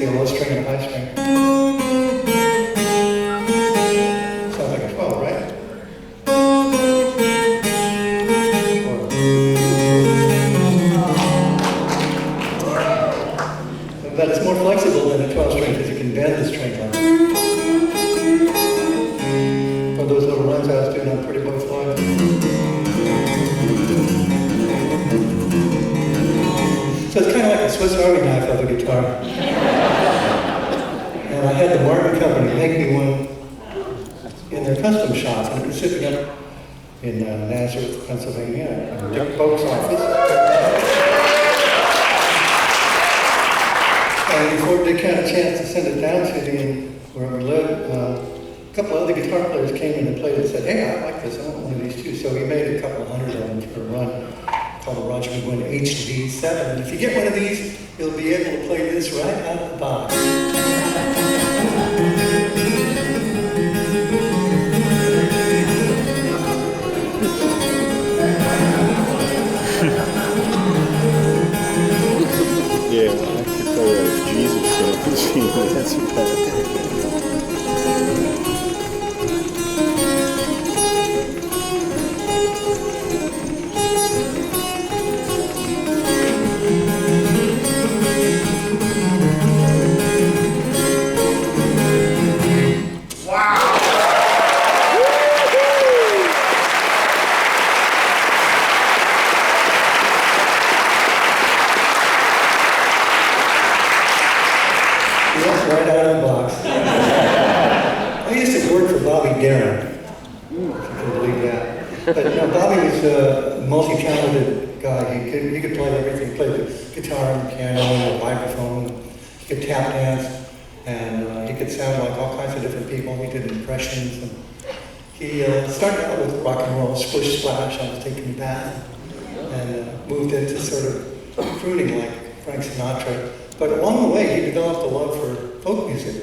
basically a low string and a high string. Sounds like a 12, right? But it's more flexible than a 12 string because you can bend the string line. For those little runs I was doing on Pretty Boy Floyd. So it's kind of like a Swiss Army knife of a guitar. And I had the Martin Company make me one in their custom shops. And it was sitting up in Nazareth, Pennsylvania, in Dick Boak's office. And before Dick had a chance to send it down to me where we lived, a couple other guitar players came in and played and said, hey, I like this, I want one of these too. So we made a couple hundred of them for a run called the Roger McGuinn HD7. And if you get one of these, you'll be able to play this right out of the box. Yeah, I could play Jesus songs. That's about it. Right out of the box. I used to work for Bobby Darin, if you can believe that. But Bobby was a multi-talented guy. He could play everything. He played the guitar and the piano and the vibraphone. He could tap dance, and he could sound like all kinds of different people. He did impressions. And he started out with rock and roll, splish splash, I was taking you back, and moved into sort of crooning like Frank Sinatra. But along the way, he developed a love for folk music.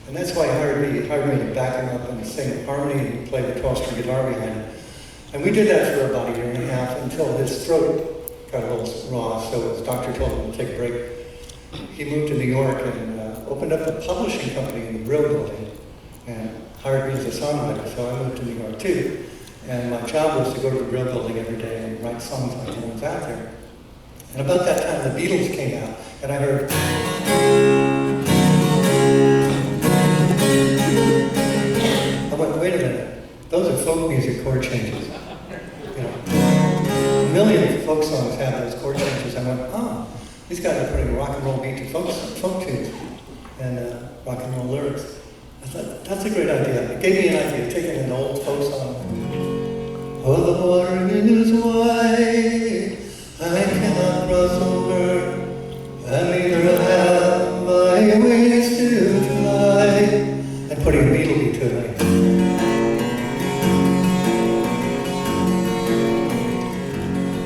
And that's why he hired me to back him up and sing harmony and play the 12-string guitar behind it. And we did that for about a year and a half until his throat got a little raw, so his doctor told him to take a break. He moved to New York and opened up a publishing company in the Brill Building and hired me as a songwriter, so I moved to New York too. And my job was to go to the Brill Building every day and write songs like the ones out there. And about that time, the Beatles came out, and I heard. I went, wait a minute, those are folk music chord changes. You know, a million folk songs have those chord changes. I went, oh, these guys are putting a rock and roll beat to folk tunes and rock and roll lyrics. I thought, that's a great idea. It gave me an idea, taking an old folk song. Oh, the water is white. I cannot cross over, and neither have my wings to fly. And putting a Beatle beat to it.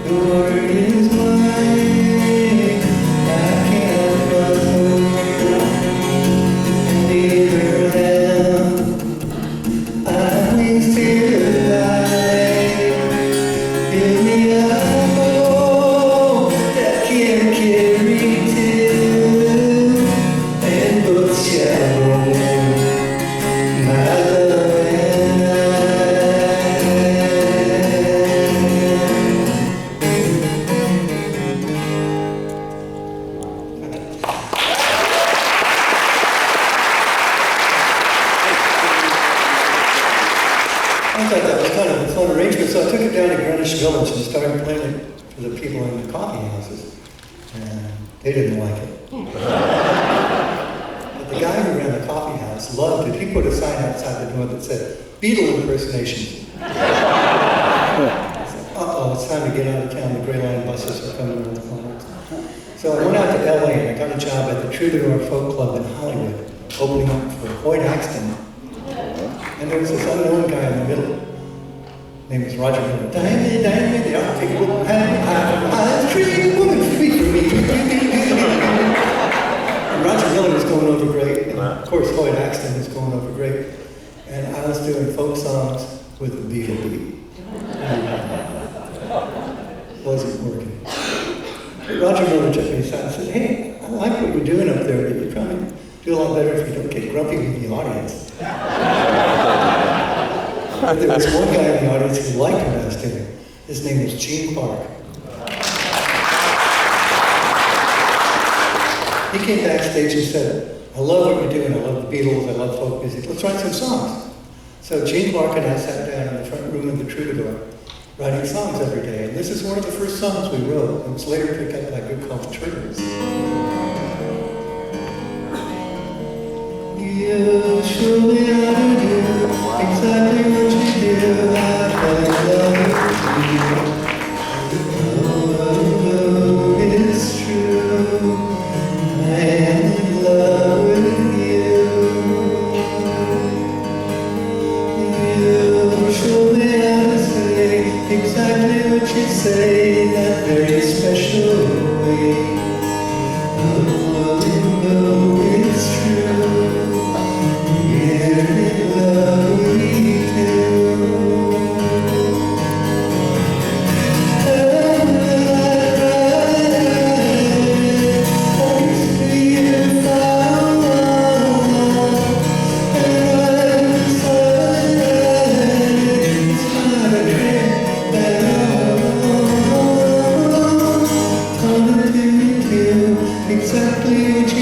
The water is wide, I cannot cross over, and neither have my wings to fly. Give me a so I took it down to Greenwich Village and started playing it for the people in the coffee houses. And they didn't like it. But the guy who ran the coffee house loved it. He put a sign outside the door that said, Beatle impersonations. I said, uh-oh, it's time to get out of town. The Gray Line buses are coming around the corner. So I went out to LA and I got a job at the Troubadour Folk Club in Hollywood, opening up for Hoyt Axton. And there was this unknown guy in the middle. His name was Roger Miller. Dimey, dimey, the Arctic woman had eyes, tree, woman, free for me. And Roger Miller was going over great. And of course, Hoyt Axton was going over great. And I was doing folk songs with the Beatle beat. Wasn't working. But Roger Miller took me aside and said, hey, I like what you're doing up there, but you probably do a lot better if you don't get grumpy with the audience. But there was one guy in the audience who liked what I was doing. His name was Gene Clark. He came backstage and said, I love what you're doing. I love the Beatles. I love folk music. Let's write some songs. So Gene Clark and I sat down in the front room of the Troubadour, writing songs every day. And this is one of the first songs we wrote. It was later picked up by a group called the Triggers. You show me how to do exactly what you do. I fell in love with you. Oh, it's true. I am in love with you. You show me how to say exactly what you say, that very special way. Oh, it's true. You're in love with me too. Exactly what you